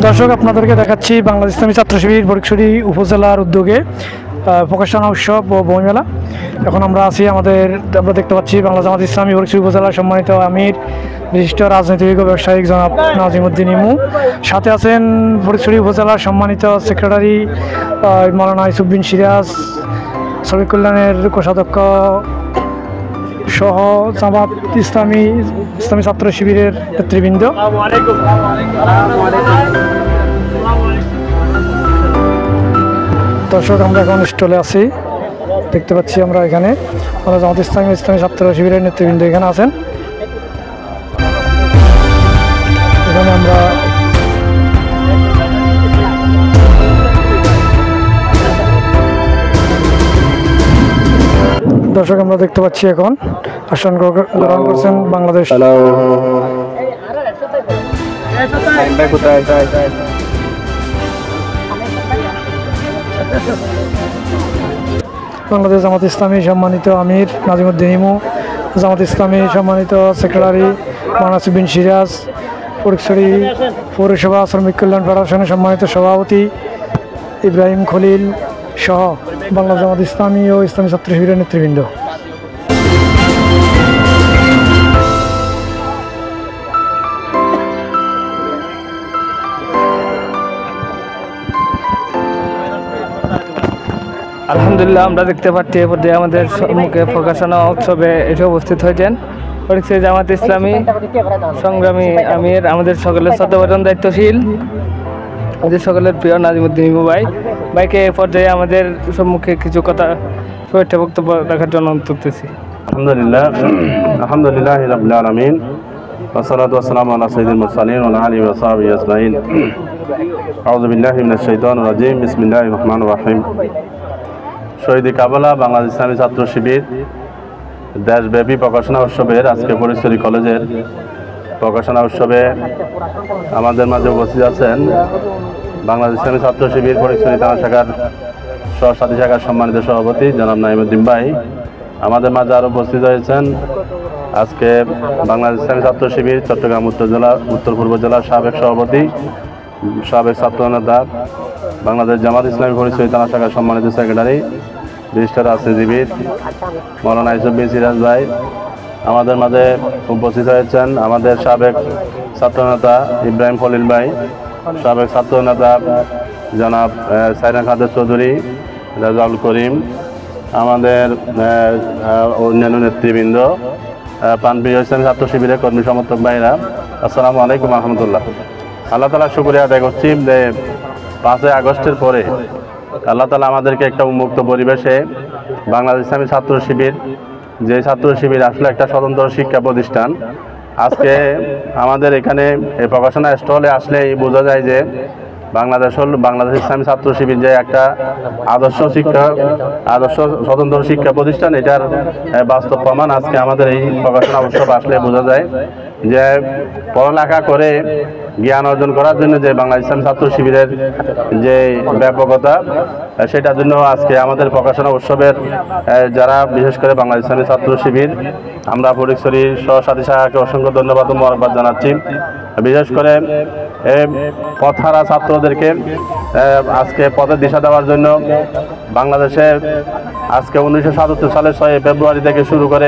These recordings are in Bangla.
দর্শক আপনাদেরকে দেখাচ্ছি বাংলাদেশ ইসলামী ছাত্র শিবির ফটিকছড়ি উপজেলার উদ্যোগে প্রকাশনা উৎসব ও বইমেলা। এখন আমরা দেখতে পাচ্ছি বাংলাদেশ জামাত ইসলামী ফটিকছড়ি উপজেলার সম্মানিত আমির বিশিষ্ট রাজনীতিবিদ ও ব্যবসায়িক জনাব নাজিমুদ্দিন ইমু, সাথে আছেন ফটিকছড়ি উপজেলার সম্মানিত সেক্রেটারি মাওলানা ইউসুফ বিন সিরাজ, শ্রমিক কল্যাণের কোষাধ্যক্ষ সহ জামাত ইসলামী ছাত্র শিবিরের নেতৃবৃন্দ। দর্শক আমরা এখন স্টলে আছি, দেখতে পাচ্ছি আমরা এখানে জামাত ইসলামী ছাত্র শিবিরের নেতৃবৃন্দ এখানে আছেন। এখানে আমরা দর্শক আমরা দেখতে পাচ্ছি এখন আসন গ্রহণ করছেন বাংলাদেশ জামাত ইসলামী সম্মানিত আমির নাজিমুদ্দিন ইমু, জামাত ইসলামী সম্মানিত সেক্রেটারি মাওলানা ইউসুফ বিন সিরাজ, ফটিকছড়ি পৌরসভা শ্রমিক কল্যাণ ফেডারেশনের সম্মানিত সভাপতি ইব্রাহিম খলিল সহ বাংলাদেশ জামাত ইসলামী ও ইসলামী ছাত্র শিবিরের নেতৃবৃন্দ। আলহামদুলিল্লাহ, আমরা দেখতে পাচ্ছি এ পর্যায়ে আমাদের সম্মুখে প্রকাশনা উৎসবে এসে উপস্থিত হয়েছেন ফটিকছড়ি জামাত ইসলামী সংগ্রামী আমির, আমাদের সকলের শ্রদ্ধাভাজন দায়িত্বশীল, আমাদের সকলের প্রিয় নাজিমুদ্দিন ইমু ভাইকে এ পর্যায়ে আমাদের সম্মুখে কিছু কথা শুভেচ্ছা বক্তব্য রাখার জন্য তুলতেছি। আলহামদুলিল্লাহ রাব্বিল আলামিন ওয়াসসালাতু ওয়াসসালামু আলা সাইয়্যিদিল মুরসালিন ওয়া আলা আলিহি ওয়া সাহবিহি আজমাইন। আউযু বিল্লাহি মিনাশ শাইতানির রাজিম। বিসমিল্লাহির রহমানির রহিম। শহীদ কাবলা বাংলাদেশ ইসলামী ছাত্র শিবির দেশব্যাপী প্রকাশনা উৎসবের আজকে ফটিকছড়ি কলেজের প্রকাশনা উৎসবে আমাদের মাঝে উপস্থিত আছেন বাংলাদেশ ইসলামী ছাত্র শিবির ফটিকছড়ি থানা শাখার সহসাথী শাখার সম্মানিত সভাপতি জনাব নাইমুদ্দিন ভাই। আমাদের মাঝে আরও উপস্থিত হয়েছেন আজকে বাংলাদেশ ইসলামী ছাত্র শিবির চট্টগ্রাম উত্তর পূর্ব জেলার সাবেক সভাপতি, সাবেক ছাত্র নেতা, বাংলাদেশ জামাত ইসলামী ফটিকছড়ি থানা শাখার সম্মানিত সেক্রেটারি বিশিষ্ট রাজনীতিবিদ মাওলানা ইউসুফ বিন সিরাজ ভাই। আমাদের মাঝে উপস্থিত হয়েছেন আমাদের সাবেক ছাত্রনেতা ইব্রাহিম খলিল ভাই, সাবেক ছাত্রনেতা জনাব সাইনা খাদের চৌধুরী, রাজাউল করিম, আমাদের অন্যান্য নেতৃবৃন্দ, প্রাণপ্রিয় ইসলামী ছাত্র শিবিরের কর্মী সমর্থক ভাইরা, আসসালামু আলাইকুম রহমতুল্লাহ। আল্লাহ তাআলা শুকরিয়া আদায় করছি যে 5ই আগস্টের পরে আল্লাহ তাআলা আমাদেরকে একটা উন্মুক্ত পরিবেশে বাংলাদেশ ইসলামী ছাত্র শিবির, যে ছাত্র শিবির আসলে একটা স্বতন্ত্র শিক্ষা প্রতিষ্ঠান, আজকে আমাদের এখানে এই প্রকাশনা স্টলে আসলেই বোঝা যায় যে বাংলাদেশ ইসলামী ছাত্র শিবির যে একটা আদর্শ স্বতন্ত্র শিক্ষা প্রতিষ্ঠান, এটার বাস্তব প্রমাণ আজকে আমাদের এই প্রকাশনা উৎসব আসলে বোঝা যায় যে পড়ালেখা করে জ্ঞান অর্জন করার জন্য যে বাংলাদেশ ইসলামী ছাত্র শিবিরের যে ব্যাপকতা, সেটার জন্য আজকে আমাদের প্রকাশনা উৎসবের যারা বিশেষ করে বাংলাদেশ ইসলামী ছাত্র শিবির, আমরা ফটিকছড়ির সহসাথী শাখাকে অসংখ্য ধন্যবাদ ও মোবারকবাদ জানাচ্ছি। বিশেষ করে পথহারা ছাত্রদেরকে আজকে পথের দিশা দেওয়ার জন্য বাংলাদেশে আজকে 1977 সালের 6 ফেব্রুয়ারি থেকে শুরু করে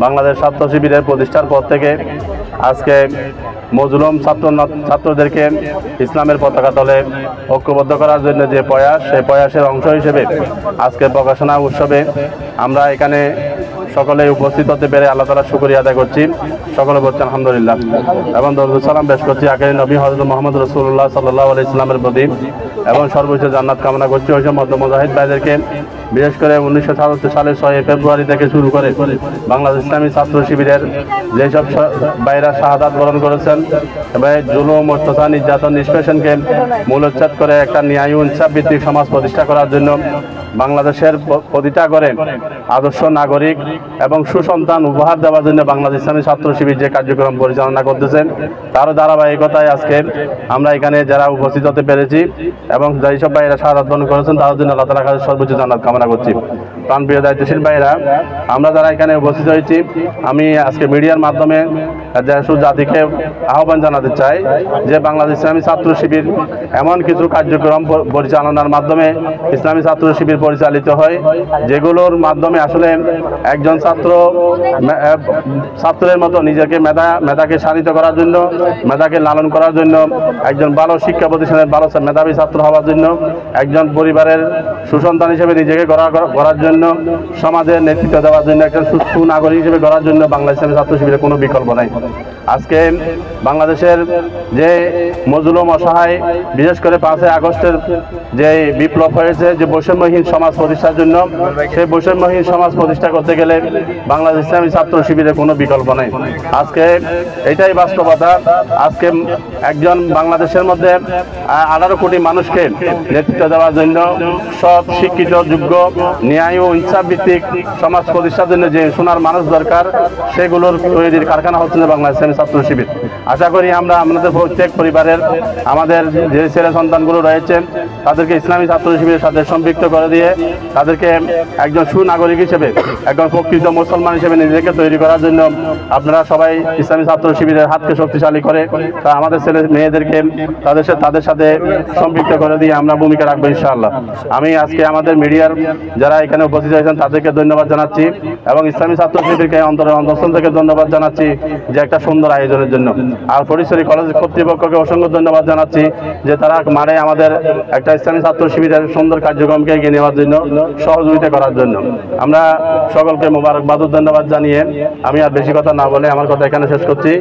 বাংলাদেশ ছাত্র শিবিরের প্রতিষ্ঠার পর থেকে আজকে মজলুম ছাত্রদেরকে ইসলামের পতাকা তলে ঐক্যবদ্ধ করার জন্য যে প্রয়াস, সেই প্রয়াসের অংশ হিসেবে আজকে প্রকাশনা উৎসবে আমরা এখানে সকলে উপস্থিত হতে পেরে আল্লাহ তাআলার শুকরিয়া আদায় করছি। সকলে বলছেন আলহামদুলিল্লাহ এবং দরুদ সালাম পেশ করছি আখিরি নবী হযরত মুহাম্মদ রাসূলুল্লাহ সাল্লাল্লাহু আলাইহি ওয়াসাল্লামের প্রতি এবং সর্বোচ্চ জান্নাত কামনা করছি ওই সমস্ত মুজাহিদ ভাইদেরকে, বিশেষ করে 1977 সালের 6 ফেব্রুয়ারি থেকে শুরু করে বাংলাদেশ ইসলামী ছাত্র শিবিরের যেসব ভাইরা শাহাদাত বরণ করেছেন এবং জুলুম, অত্যাচার, নির্যাতন, নিষ্পেষণকে মূলোচ্ছেদ করে একটা ন্যায় ও ইনসাফ ভিত্তিক সমাজ প্রতিষ্ঠা করার জন্য বাংলাদেশের প্রতিটা করে আদর্শ নাগরিক এবং সুসন্তান উপহার দেওয়ার জন্য বাংলাদেশ ইসলামী ছাত্র শিবির যে কার্যক্রম পরিচালনা করতেছেন, তারও ধারাবাহিকতায় আজকে আমরা এখানে যারা উপস্থিত হতে পেরেছি এবং যেসব ভাইরা শাহাদাত বরণ করেছেন তাদের জন্য আল্লাহ তাআলার কাছে সর্বোচ্চ জান্নাত কামনা করছি। প্রাণপ্রিয় দায়িত্বশীল ভাইরা, আমরা যারা এখানে উপস্থিত হয়েছি, আমি আজকে মিডিয়ার মাধ্যমে দেশ ও জাতিকে আহ্বান জানাতে চাই যে বাংলাদেশ ইসলামী ছাত্র শিবির এমন কিছু কার্যক্রম পরিচালনার মাধ্যমে ইসলামী ছাত্র শিবির পরিচালিত হয় যেগুলোর মাধ্যমে আসলে একজন ছাত্রের মতো নিজেকে মেধাকে শানিত করার জন্য, মেধাকে লালন করার জন্য, একজন ভালো শিক্ষা প্রতিষ্ঠানের ভালো মেধাবী ছাত্র হওয়ার জন্য, একজন পরিবারের সুসন্তান হিসেবে নিজেকে গড়ার জন্য, সমাজের নেতৃত্ব দেওয়ার জন্য, একজন সুস্থ নাগরিক হিসেবে গড়ার জন্য বাংলাদেশ ইসলামী ছাত্র শিবিরের কোনো বিকল্প নাই। আজকে বাংলাদেশের যে মজলুম অসহায়, বিশেষ করে 5ই আগস্টের যে বিপ্লব হয়েছে, যে বৈষম্যহীন সমাজ প্রতিষ্ঠার জন্য, সেই বৈষম্যহীন সমাজ প্রতিষ্ঠা করতে গেলে বাংলাদেশ ইসলামী ছাত্র শিবিরের কোনো বিকল্প নাই। আজকে এটাই বাস্তবতা। আজকে একজন বাংলাদেশের মধ্যে 18 কোটি মানুষকে নেতৃত্ব দেওয়ার জন্য, সব শিক্ষিত, যোগ্য, ন্যায় ও ইনসাফ ভিত্তিক সমাজ প্রতিষ্ঠার জন্য যে সোনার মানুষ দরকার, সেগুলোর তৈরির কারখানা হচ্ছে বাংলাদেশ ইসলামী ছাত্র শিবির। আশা করি আমরা আমাদের প্রত্যেক পরিবারের আমাদের যে ছেলে সন্তানগুলো রয়েছে তাদেরকে ইসলামী ছাত্র শিবিরের সাথে সম্পৃক্ত করে দিয়ে তাদেরকে একজন সুনাগরিক হিসেবে, একজন প্রকৃত মুসলমান হিসেবে নিজেকে তৈরি করার জন্য আপনারা সবাই ইসলামী ছাত্র শিবিরের হাতকে শক্তিশালী করে তা আমাদের ছেলে মেয়েদেরকে তাদের সাথে সম্পৃক্ত করে দিয়ে আমরা ভূমিকা রাখবো ইনশাআল্লাহ। আমি আজকে আমাদের মিডিয়ার যারা এখানে উপস্থিত হয়েছেন তাদেরকে ধন্যবাদ জানাচ্ছি এবং ইসলামী ছাত্র শিবিরকে অন্তঃস্থল থেকে ধন্যবাদ জানাচ্ছি যে একটা সুন্দর আয়োজনের জন্য। আর ফটিকছড়ি কলেজ কর্তৃপক্ষকে অসংখ্য ধন্যবাদ জানাচ্ছি যে তারা মারে আমাদের একটা ইসলামী ছাত্র শিবিরের সুন্দর কার্যক্রমকে এগিয়ে নেওয়ার জন্য, সহযোগিতা করার জন্য। আমরা সকলকে মোবারকবাদ ও ধন্যবাদ জানিয়ে আমি আর বেশি কথা না বলে আমার কথা এখানে শেষ করছি।